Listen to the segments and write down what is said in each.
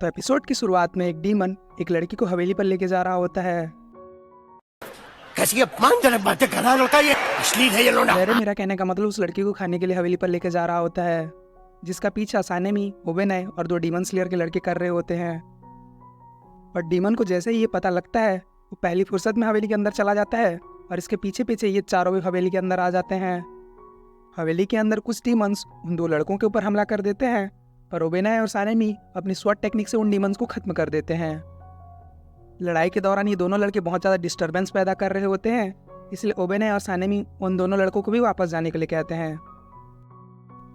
तो एपिसोड की शुरुआत में एक डीमन एक लड़की को हवेली पर लेके जा रहा होता है। कैसी अपमानजनक बातें कर रहा है लड़का, ये अश्लील है ये लोना। मेरा कहने का मतलब उस लड़की को खाने के लिए हवेली पर लेके जा रहा होता है, जिसका पीछा सानेमी, ओबेनाई और 2 डीमन स्लेयर के लड़के कर रहे होते हैं। और डीमन को जैसे ही ये पता लगता है, वो पहली फुर्सत में हवेली के अंदर चला जाता है और इसके पीछे पीछे ये चारों भी हवेली के अंदर आ जाते हैं। हवेली के अंदर कुछ डीमंस उन 2 लड़कों के ऊपर हमला कर देते हैं, पर ओबेनाई और सानेमी अपनी स्वॉट टेक्निक से उन डीमंस को खत्म कर देते हैं। लड़ाई के दौरान ये दोनों लड़के बहुत ज़्यादा डिस्टर्बेंस पैदा कर रहे होते हैं, इसलिए ओबेनाई और सानेमी उन दोनों लड़कों को भी वापस जाने के लिए कहते हैं।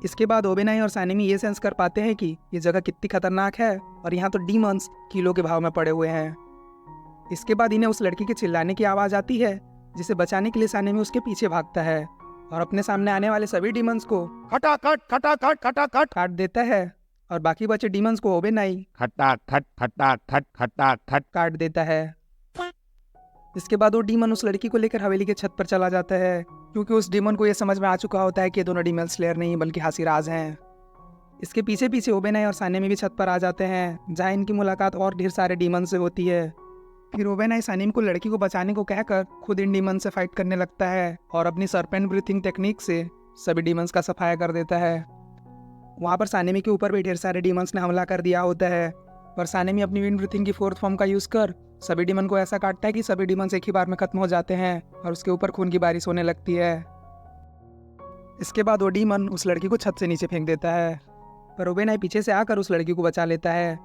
इसके बाद ओबेनाई और सानेमी ये सेंस कर पाते हैं कि ये जगह कितनी खतरनाक है और यहाँ तो डीमंस किलो के भाव में पड़े हुए हैं। इसके बाद इन्हें उस लड़की के चिल्लाने की आवाज़ आती है, जिसे बचाने के लिए सानेमी उसके पीछे भागता है और अपने सामने आने वाले सभी डीमंस को खटाखट काट देता है और बाकी बचे डीमंस को ओबेनाई खटाखट काट देता है। इसके बाद वो डीमन उस लड़की को लेकर हवेली के छत पर चला जाता है, क्योंकि उस डीमन को यह समझ में आ चुका होता है कि ये दोनों डीमन स्लेयर नहीं बल्कि हासिराज हैं। इसके पीछे पीछे ओबेनाई और सानेमी भी छत पर आ जाते हैं, जहाँ इनकी मुलाकात और ढेर सारे डीमन से होती है। फिर ओबेनाई सानेमी को लड़की को बचाने को कहकर खुद इन डीमन से फाइट करने लगता है और अपनी सरपेंट ब्रीथिंग टेक्निक से सभी डीमंस का सफाया कर देता है। वहाँ पर सानेमी के ऊपर भी ढेर सारे डीमंस ने हमला कर दिया होता है, पर सानेमी अपनी विंड ब्रीथिंग की 4th फॉर्म का यूज़ कर सभी डीमन को ऐसा काटता है कि सभी डीमंस एक ही बार में खत्म हो जाते हैं और उसके ऊपर खून की बारिश होने लगती है। इसके बाद वो डीमन उस लड़की को छत से नीचे फेंक देता है, पर ओबेनाई पीछे से आकर उस लड़की को बचा लेता है।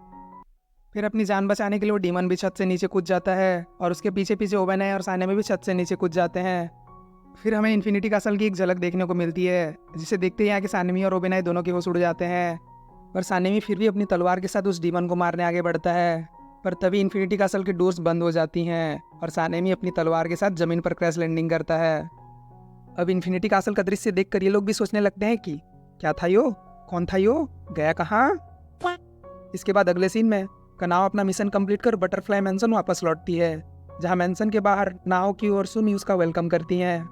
फिर अपनी जान बचाने के लिए वो डीमन भी छत से नीचे कूद जाता है और उसके पीछे पीछे ओबेनाई और सानेमी भी छत से नीचे कूद जाते हैं। फिर हमें इन्फिनिटी कासल की एक झलक देखने को मिलती है, जिसे देखते ही आके सानेमी और ओबेनाई दोनों के होश उड़ जाते हैं। पर सानेमी फिर भी अपनी तलवार के साथ उस डीमन को मारने आगे बढ़ता है, पर तभी इन्फिनिटी कासल की डोर्स बंद हो जाती हैं और सानेमी अपनी तलवार के साथ जमीन पर क्रैश लैंडिंग करता है। अब इन्फिनिटी कासल का दृश्य देखकर ये लोग भी सोचने लगते हैं कि क्या था यो, कौन था यो, गया कहाँ। इसके बाद अगले सीन में कनाओ अपना मिशन कंप्लीट कर बटरफ्लाई मैंसन वापस लौटती है, जहाँ मैंसन के बाहर नाओ की और सुमी उसका वेलकम करती हैं।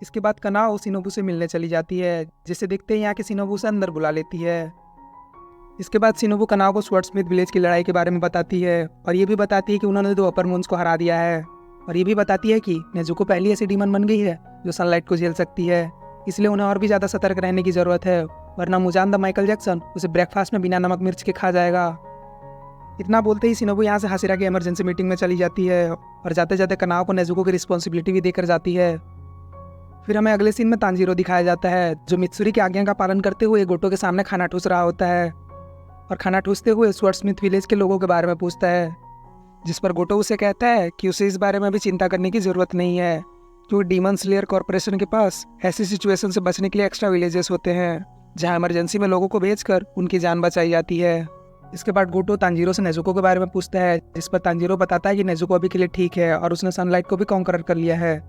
इसके बाद कनाओ शिनोबू से मिलने चली जाती है, जिसे देखते ही यहाँ के शिनोबू से अंदर बुला लेती है। इसके बाद शिनोबू कनाओ को स्वर्डस्मिथ विलेज की लड़ाई के बारे में बताती है और ये भी बताती है कि उन्होंने 2 अपर मून्स को हरा दिया है, और ये भी बताती है कि नेजुको पहली ऐसी डीमन बन गई है जो सनलाइट को झेल सकती है, इसलिए उन्हें और भी ज़्यादा सतर्क रहने की ज़रूरत है, वरना मुजान द माइकल जैक्सन उसे ब्रेकफास्ट में बिना नमक मिर्च के खा जाएगा। इतना बोलते ही शिनोबू यहाँ से हासिरा की इमरजेंसी मीटिंग में चली जाती है और जाते जाते कनाओ को नेजुको की रिस्पॉन्सिबिलिटी भी देकर जाती है। फिर हमें अगले सीन में तांजीरो दिखाया जाता है, जो मित्सुरी की आज्ञा का पालन करते हुए गोटो के सामने खाना ठूस रहा होता है और खाना ठूसते हुए स्वर्डस्मिथ विलेज के लोगों के बारे में पूछता है, जिस पर गोटो उसे कहता है कि उसे इस बारे में भी चिंता करने की ज़रूरत नहीं है, क्योंकि डीमन स्लेयर कॉर्पोरेशन के पास ऐसी सिचुएशन से बचने के लिए एक्स्ट्रा विलेजेस होते हैं, जहाँ इमरजेंसी में लोगों को भेजकर उनकी जान बचाई जाती है। इसके बाद गोटो तांजीरो से नेजुको के बारे में पूछता है, जिस पर तांजीरो बताता है कि नेजुको अभी के लिए ठीक है और उसने सनलाइट को भी कॉन्कर कर लिया है।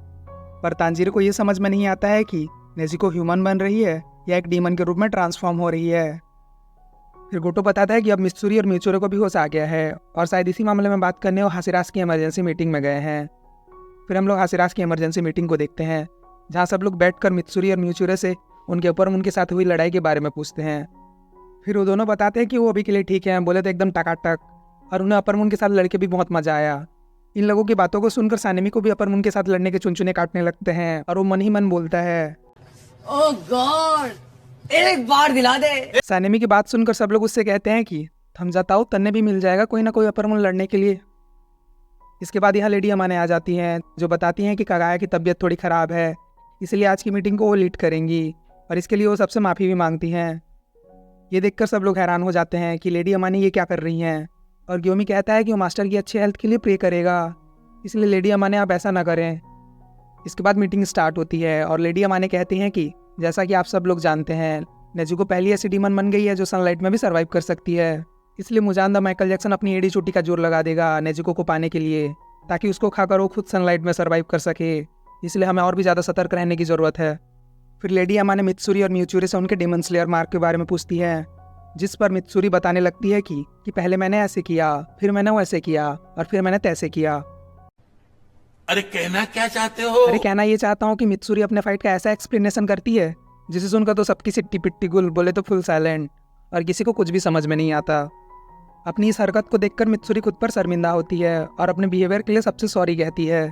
पर तांजीरो को ये समझ में नहीं आता है कि नेजुको ह्यूमन बन रही है या एक डीमन के रूप में ट्रांसफॉर्म हो रही है। फिर गोटो बताता है कि अब मित्सुरी और मिचुरो को भी होश आ गया है और शायद इसी मामले में बात करने वो हासिरास की इमरजेंसी मीटिंग में गए हैं। फिर हम लोग हासिरास की इमरजेंसी मीटिंग को देखते हैं, जहाँ सब लोग बैठकर मित्सुरी और मिचुरो से उनके ऊपर उनके साथ हुई लड़ाई के बारे में पूछते हैं। फिर वो दोनों बताते हैं कि वो अभी के लिए ठीक है, बोले तो एकदम टकाटक, और उन्हें अपर मून के साथ लड़के भी बहुत मजा आया। इन लोगों की बातों को सुनकर सानेमी को भी अपर मून के साथ लड़ने के चुनचुने काटने लगते हैं और वो मन ही मन बोलता है, ओह गॉड, एक बार दिला दे। सानेमी की बात सुनकर सब लोग उससे कहते हैं कि थम जाता हो, तन्ने भी मिल जाएगा कोई ना कोई अपर मून लड़ने के लिए। इसके बाद यहाँ लेडी अमाने आ जाती हैं, जो बताती हैं कि कागाया की तबीयत थोड़ी ख़राब है, इसलिए आज की मीटिंग को वो लीड करेंगी और इसके लिए वो सबसे माफ़ी भी मांगती हैं। ये देखकर सब लोग हैरान हो जाते हैं कि लेडी अमाने ये क्या कर रही हैं, और ग्योमी कहता है कि वो मास्टर की अच्छी हेल्थ के लिए प्रे करेगा, इसलिए लेडी अमाने आप ऐसा ना करें। इसके बाद मीटिंग स्टार्ट होती है और लेडी अमाने कहती हैं कि जैसा कि आप सब लोग जानते हैं, नेजुको पहली ऐसी डीमन बन गई है जो सनलाइट में भी सर्वाइव कर सकती है, इसलिए मुजान द माइकल जैक्सन अपनी एड़ी चोटी का जोर लगा देगा नेजुको को पाने के लिए, ताकि उसको खाकर वो खुद सनलाइट में सर्वाइव कर सके, इसलिए हमें और भी ज़्यादा सतर्क रहने की ज़रूरत है। फिर लेडी अमाने मित्सुरी और मिचुरो से उनके डीमन स्लेयर मार्क के बारे में पूछती है, जिस पर मित्सुरी बताने लगती है कि पहले मैंने ऐसे किया, फिर मैंने वैसे किया और फिर मैंने तैसे किया। अरे कहना क्या चाहते हो? अरे कहना ये चाहता हूँ कि मित्सुरी अपने फाइट का ऐसा एक्सप्लेनेशन करती है जिसे सुनकर तो सबकी सिट्टी पिट्टी गुल, बोले तो फुल साइलेंट, और किसी को कुछ भी समझ में नहीं आता। अपनी इस हरकत को देखकर मित्सुरी खुद पर शर्मिंदा होती है और अपने बिहेवियर के लिए सबसे सॉरी कहती है।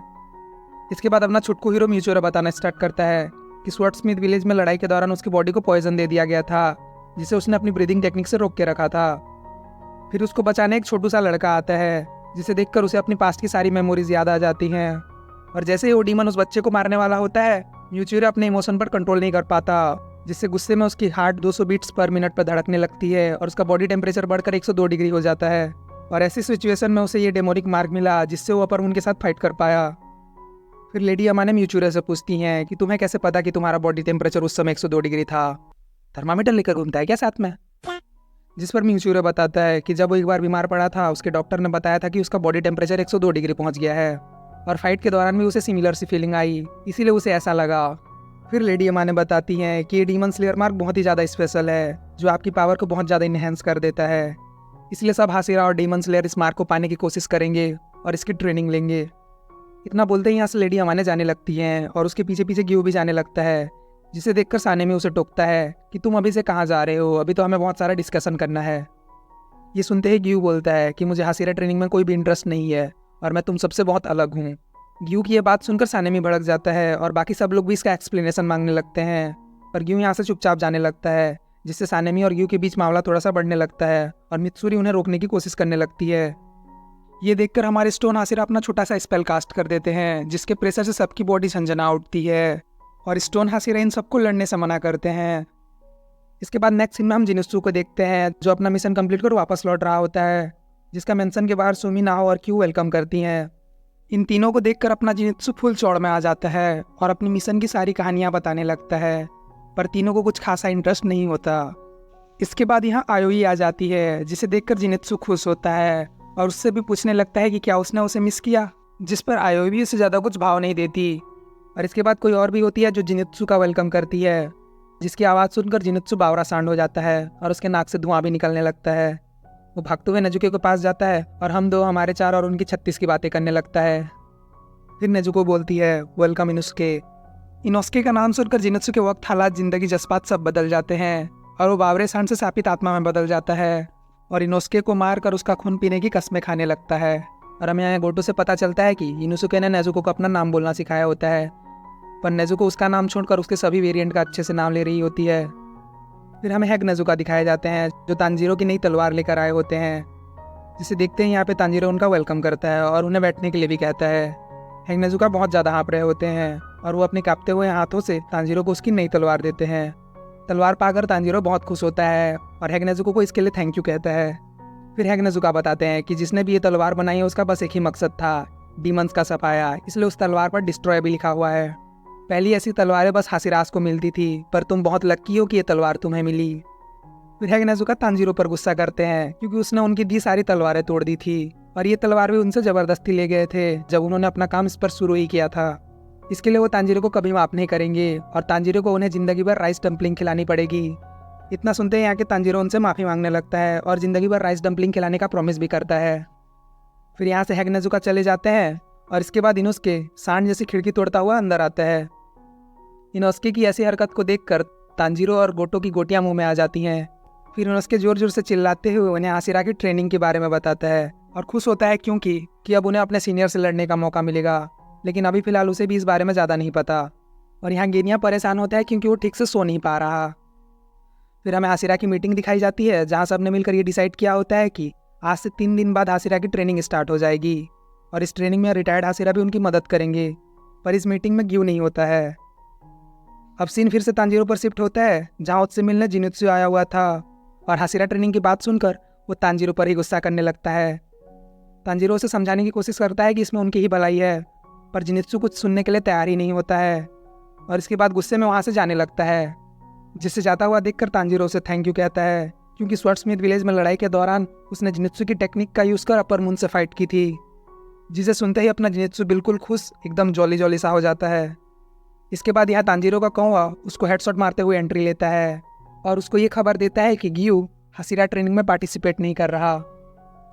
इसके बाद अपना छुटकू हीरो म्यूचुरा बताना स्टार्ट करता है कि स्वर्डस्मिथ विलेज में लड़ाई के दौरान उसकी बॉडी को पॉइजन दे दिया गया था, जिसे उसने अपनी ब्रीदिंग टेक्निक से रोक के रखा था। फिर उसको बचाने एक छोटू सा लड़का आता है, जिसे देखकर उसे अपनी पास्ट की सारी मेमोरीज याद आ जाती हैं। और जैसे ही वो डीमन उस बच्चे को मारने वाला होता है, म्यूचुरा अपने इमोशन पर कंट्रोल नहीं कर पाता, जिससे गुस्से में उसकी हार्ट 200 बीट्स पर मिनट पर धड़कने लगती है और उसका बॉडी टेम्परेचर बढ़कर 102 डिग्री हो जाता है। और ऐसी सिचुएशन में उसे ये डेमोनिक मार्क मिला, जिससे वो अपर मून के साथ फाइट कर पाया। फिर लेडी अमाने म्यूचुरा से पूछती हैं कि तुम्हें कैसे पता कि तुम्हारा बॉडी टेम्परेचर उस समय 102 डिग्री था, थर्मामीटर लेकर घूमता है क्या साथ में? जिस पर म्यूचुरा बताता है कि जब वो एक बार बीमार पड़ा था, उसके डॉक्टर ने बताया था कि उसका बॉडी टेम्परेचर 102 डिग्री पहुंच गया है और फाइट के दौरान भी उसे सिमिलर सी फीलिंग आई, इसीलिए उसे ऐसा लगा। फिर लेडी अमाने बताती हैं कि ये डीमन स्लेयर मार्क बहुत ही ज़्यादा स्पेशल है, जो आपकी पावर को बहुत ज़्यादा इन्हेंस कर देता है। इसलिए सब हासिरा और डीमन स्लेयर इस मार्क को पाने की कोशिश करेंगे और इसकी ट्रेनिंग लेंगे। इतना बोलते ही यहाँ से लेडी अमाने जाने लगती हैं और उसके पीछे पीछे ग्यू भी जाने लगता है, जिसे देखकर सानेमी उसे टोकता है कि तुम अभी से कहाँ जा रहे हो, अभी तो हमें बहुत सारा डिस्कशन करना है। ये सुनते ही ग्यू बोलता है कि मुझे हासिरा ट्रेनिंग में कोई भी इंटरेस्ट नहीं है और मैं तुम सबसे बहुत अलग हूँ। ग्यू की ये बात सुनकर सानेमी भड़क जाता है और बाकी सब लोग भी इसका एक्सप्लेनेशन मांगने लगते हैं, पर ग्यू यहाँ से चुपचाप जाने लगता है, जिससे सानेमी और ग्यू के बीच मामला थोड़ा सा बढ़ने लगता है और मित्सुरी उन्हें रोकने की कोशिश करने लगती है। ये देखकर हमारे स्टोन हासिरा अपना छोटा सा स्पेल कास्ट कर देते हैं, जिसके प्रेशर से सबकी बॉडी झंझना उठती है और स्टोन हासिरा इन सबको लड़ने से मना करते हैं। इसके बाद नेक्स्ट सीन में हम जिनित्सु को देखते हैं, जो अपना मिशन कंप्लीट कर वापस लौट रहा होता है, जिसका मेंशन के बाहर सुमी, नाओ और क्यू वेलकम करती हैं। इन तीनों को देखकर अपना जिनित्सु फुल चौड़ में आ जाता है और अपनी मिशन की सारी कहानियां बताने लगता है, पर तीनों को कुछ खासा इंटरेस्ट नहीं होता। इसके बाद यहाँ आयोई आ जाती है, जिसे देखकर जिनित्सु खुश होता है और उससे भी पूछने लगता है कि क्या उसने उसे मिस किया, जिस पर आयोई भी उससे ज़्यादा कुछ भाव नहीं देती। और इसके बाद कोई और भी होती है जो जिनित्सु का वेलकम करती है, जिसकी आवाज़ सुनकर जिनित्सु बावरा सांड हो जाता है और उसके नाक से धुआं भी निकलने लगता है। वो भागते हुए नेजुके के पास जाता है और हम दो हमारे 4 और उनकी 36 की बातें करने लगता है। फिर नेजुको बोलती है वेलकम इनोस्के। इनोस्के का नाम सुनकर जिनित्सु के वक्त, हालात, जिंदगी, जज्बात सब बदल जाते हैं और वो बावरे सांड से शापित आत्मा में बदल जाता है और इनोस्के को मार कर उसका खून पीने की कस्में खाने लगता है। और हमें यहाँ गोटो से पता चलता है कि इनोसुके ने नेजुको को अपना नाम बोलना सिखाया होता है, पर नेजुको उसका नाम छोड़कर उसके सभी वेरिएंट का अच्छे से नाम ले रही होती है। फिर हमें हैग नेजुका दिखाए जाते हैं, जो तांजीरो की नई तलवार लेकर आए होते हैं, जिसे देखते ही यहाँ पे तांजीरो उनका वेलकम करता है और उन्हें बैठने के लिए भी कहता है। हैग नेजुका बहुत ज़्यादा हाँप रहे होते हैं और वो अपने कांपते हुए हाथों से तांजीरो को उसकी नई तलवार देते हैं। तलवार पाकर तांजीरो बहुत खुश होता है और हैग नेजुको को इसके लिए थैंक यू कहता है। फिर हैग नेजुका बताते हैं कि जिसने भी ये तलवार बनाई है उसका बस एक ही मकसद था, डीमंस का सफाया, इसलिए उस तलवार पर डिस्ट्रॉय भी लिखा हुआ है। पहली ऐसी तलवारें बस हासिरास को मिलती थी, पर तुम बहुत लक्की हो कि ये तलवार तुम्हें मिली। फिर हैग नेजुका तांजीरो पर गुस्सा करते हैं क्योंकि उसने उनकी दी सारी तलवारें तोड़ दी थी और ये तलवार भी उनसे ज़बरदस्ती ले गए थे जब उन्होंने अपना काम इस पर शुरू ही किया था। इसके लिए वो तांजीरो को कभी माफ़ नहीं करेंगे और तांजीरो को उन्हें ज़िंदगी भर राइस डम्पलिंग खिलानी पड़ेगी। इतना सुनते ही यहाँ के तांजीरो उनसे माफ़ी मांगने लगता है और ज़िंदगी भर राइस डम्पलिंग खिलाने का प्रॉमिस भी करता है। फिर यहाँ से हैग नेजुका चले जाते हैं और इसके बाद इनोस्के सांड जैसी खिड़की तोड़ता हुआ अंदर आता है। इनोस्के की ऐसी हरकत को देखकर तांजीरो और गोटो की गोटियाँ मुंह में आ जाती हैं। फिर इनोस्के जोर जोर से चिल्लाते हुए उन्हें हासिरा की ट्रेनिंग के बारे में बताता है और खुश होता है क्योंकि अब उन्हें अपने सीनियर से लड़ने का मौका मिलेगा, लेकिन अभी फ़िलहाल उसे भी इस बारे में ज़्यादा नहीं पता। और यहाँ गेनिया परेशान होता है क्योंकि वो ठीक से सो नहीं पा रहा। फिर हमें हासिरा की मीटिंग दिखाई जाती है, जहाँ सबने मिलकर ये डिसाइड किया होता है कि आज से 3 दिन बाद हासिरा की ट्रेनिंग स्टार्ट हो जाएगी और इस ट्रेनिंग में रिटायर्ड हासिरा भी उनकी मदद करेंगे। पर इस मीटिंग में ग्यू नहीं होता है। अब सीन फिर से तांजीरो पर शिफ्ट होता है, जहाँ उससे मिलने जिनित्सु आया हुआ था और हासिरा ट्रेनिंग की बात सुनकर वो तांजीरो पर ही गुस्सा करने लगता है। तांजीरो उसे समझाने की कोशिश करता है कि इसमें उनकी ही भलाई है, पर जिनित्सु कुछ सुनने के लिए तैयार ही नहीं होता है और इसके बाद गुस्से में वहाँ से जाने लगता है। जिससे जाता हुआ देखकर तांजीरो उसे थैंक यू कहता है क्योंकि स्वर्डस्मिथ विलेज में लड़ाई के दौरान उसने जिनित्सु की टेक्निक का यूज़ कर अपर मून से फाइट की थी। जिसे सुनते ही अपना जिनित्सु बिल्कुल खुश, एकदम जॉली जॉली सा हो जाता है। इसके बाद यहाँ तांजीरो का कौवा उसको हेडशॉट मारते हुए एंट्री लेता है और उसको ये खबर देता है कि ग्यू हासिरा ट्रेनिंग में पार्टिसिपेट नहीं कर रहा।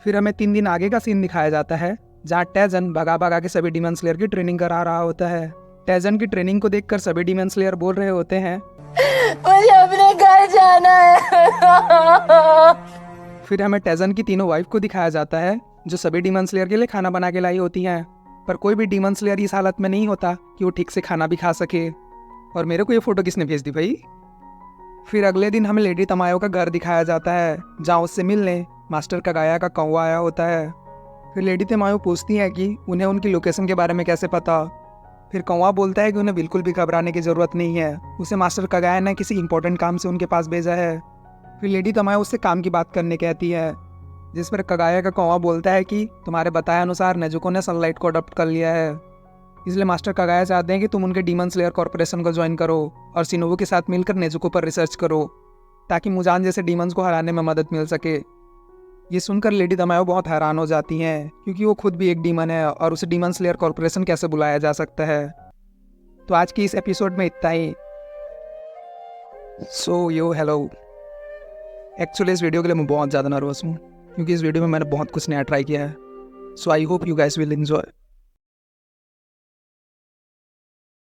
फिर हमें 3 दिन आगे का सीन दिखाया जाता है, जहाँ टैजन भगा भगा के सभी डीमन स्लेयर की ट्रेनिंग करा रहा होता है। टैजन की ट्रेनिंग को देखकर सभी डीमन स्लेयर बोल रहे होते हैं मुझे अपने घर जाना है। फिर हमें टेजन की तीनों वाइफ को दिखाया जाता है जो सभी डीमन स्लेयर के लिए खाना बना के लाई होती हैं, पर कोई भी डीमन स्लेयर इस हालत में नहीं होता कि वो ठीक से खाना भी खा सके। और मेरे को ये फ़ोटो किसने भेज दी भाई? फिर अगले दिन हमें लेडी तमायो का घर दिखाया जाता है जहाँ उससे मिलने मास्टर कगाया का कौवा आया होता है। फिर लेडी तमायो पूछती है कि उन्हें उनकी लोकेशन के बारे में कैसे पता। फिर कौवा बोलता है कि उन्हें बिल्कुल भी घबराने की ज़रूरत नहीं है, उसे मास्टर कगाया ने किसी इंपॉर्टेंट काम से उनके पास भेजा है। फिर लेडी तमायो उससे काम की बात करने कहती है, जिस पर कगाया का कौवा बोलता है कि तुम्हारे बताए अनुसार नेजुको ने सनलाइट को अडॉप्ट कर लिया है, इसलिए मास्टर कगाया चाहते हैं कि तुम उनके डीमन स्लेयर कॉर्पोरेशन को ज्वाइन करो और शिनोबु के साथ मिलकर नेजुको पर रिसर्च करो ताकि मुजान जैसे डीमंस को हराने में मदद मिल सके। ये सुनकर लेडी तमायो बहुत हैरान हो जाती हैं क्योंकि वो खुद भी एक डीमन है और उसे डीमन स्लेयर कॉर्पोरेशन कैसे बुलाया जा सकता है। तो आज की इस एपिसोड में इतना ही। सो यो हेलो, एक्चुअली इस वीडियो के लिए मैं बहुत ज़्यादा नर्वस हूँ क्योंकि इस वीडियो में मैंने बहुत कुछ नया ट्राई किया है। So I hope you guys will enjoy.